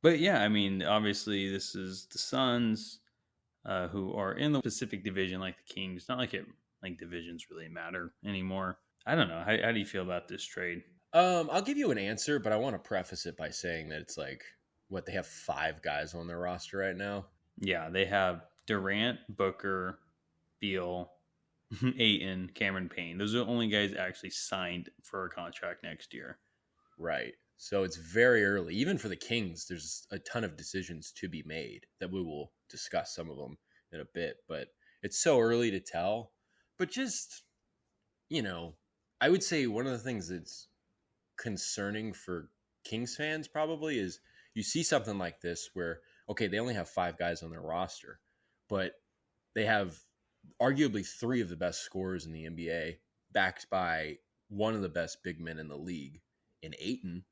But yeah, I mean, obviously, this is the Suns, who are in the Pacific Division, like the Kings. Not like divisions really matter anymore. I don't know. How do you feel about this trade? I'll give you an answer, but I want to preface it by saying that it's like what they have 5 guys on their roster right now. Yeah, they have Durant, Booker, Beal, Ayton, Cameron Payne. Those are the only guys actually signed for a contract next year. Right. So it's very early. Even for the Kings, there's a ton of decisions to be made that we will discuss some of them in a bit, but it's so early to tell. But just, you know, I would say one of the things that's concerning for Kings fans probably is you see something like this where, okay, they only have 5 guys on their roster, but they have arguably 3 of the best scorers in the NBA, backed by one of the best big men in the league in Ayton.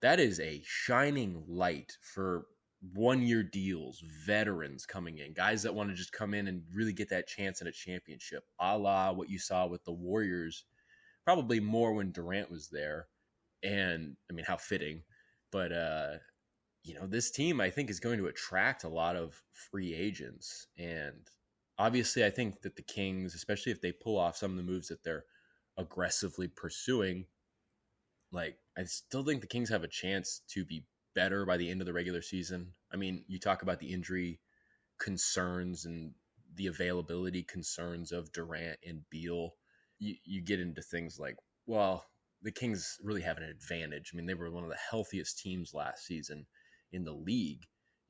That is a shining light for 1 year deals, veterans coming in, guys that want to just come in and really get that chance at a championship, a la what you saw with the Warriors, probably more when Durant was there. And I mean, how fitting. But, this team, I think, is going to attract a lot of free agents. And obviously, I think that the Kings, especially if they pull off some of the moves that they're aggressively pursuing, like, I still think the Kings have a chance to be better by the end of the regular season. I mean, you talk about the injury concerns and the availability concerns of Durant and Beal. You get into things like, well, the Kings really have an advantage. I mean, they were one of the healthiest teams last season in the league.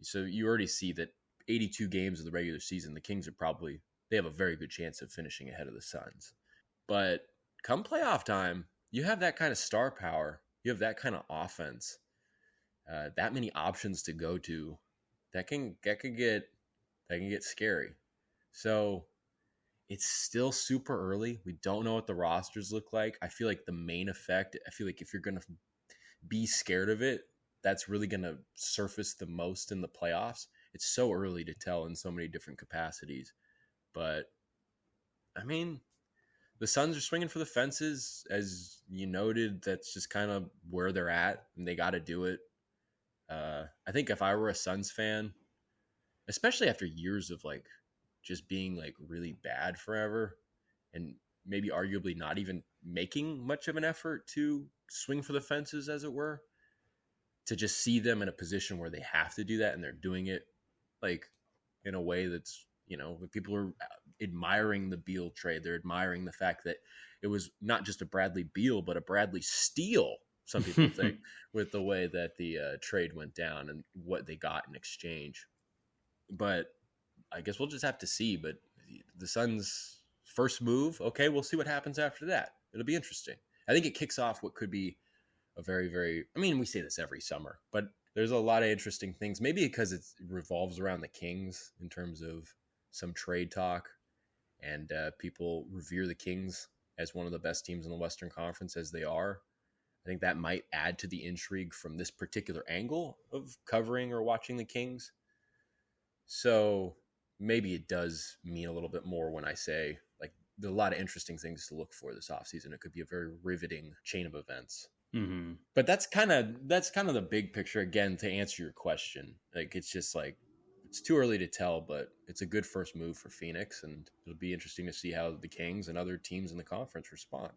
So you already see that 82 games of the regular season, the Kings they have a very good chance of finishing ahead of the Suns. But come playoff time, you have that kind of star power. You have that kind of offense, that many options to go to. That can get scary. So it's still super early. We don't know what the rosters look like. I feel like the main effect, I feel like if you're going to be scared of it, that's really going to surface the most in the playoffs. It's so early to tell in so many different capacities. But I mean, the Suns are swinging for the fences. As you noted, that's just kind of where they're at, and they got to do it. I think if I were a Suns fan, especially after years of like just being like really bad forever and maybe arguably not even making much of an effort to swing for the fences, as it were, to just see them in a position where they have to do that and they're doing it like in a way that's, people are admiring the Beal trade. They're admiring the fact that it was not just a Bradley Beal, but a Bradley steal, some people think, with the way that the trade went down and what they got in exchange. But I guess we'll just have to see. But the Suns' first move, okay, we'll see what happens after that. It'll be interesting. I think it kicks off what could be a very, very, I mean, we say this every summer, but there's a lot of interesting things. Maybe because it revolves around the Kings in terms of some trade talk, and people revere the Kings as one of the best teams in the Western Conference, as they are. I think that might add to the intrigue from this particular angle of covering or watching the Kings. So maybe it does mean a little bit more when I say, like, there are a lot of interesting things to look for this offseason. It could be a very riveting chain of events. Mm-hmm. But that's kind of the big picture. Again, to answer your question, like, it's just like, it's too early to tell, but it's a good first move for Phoenix, and it'll be interesting to see how the Kings and other teams in the conference respond.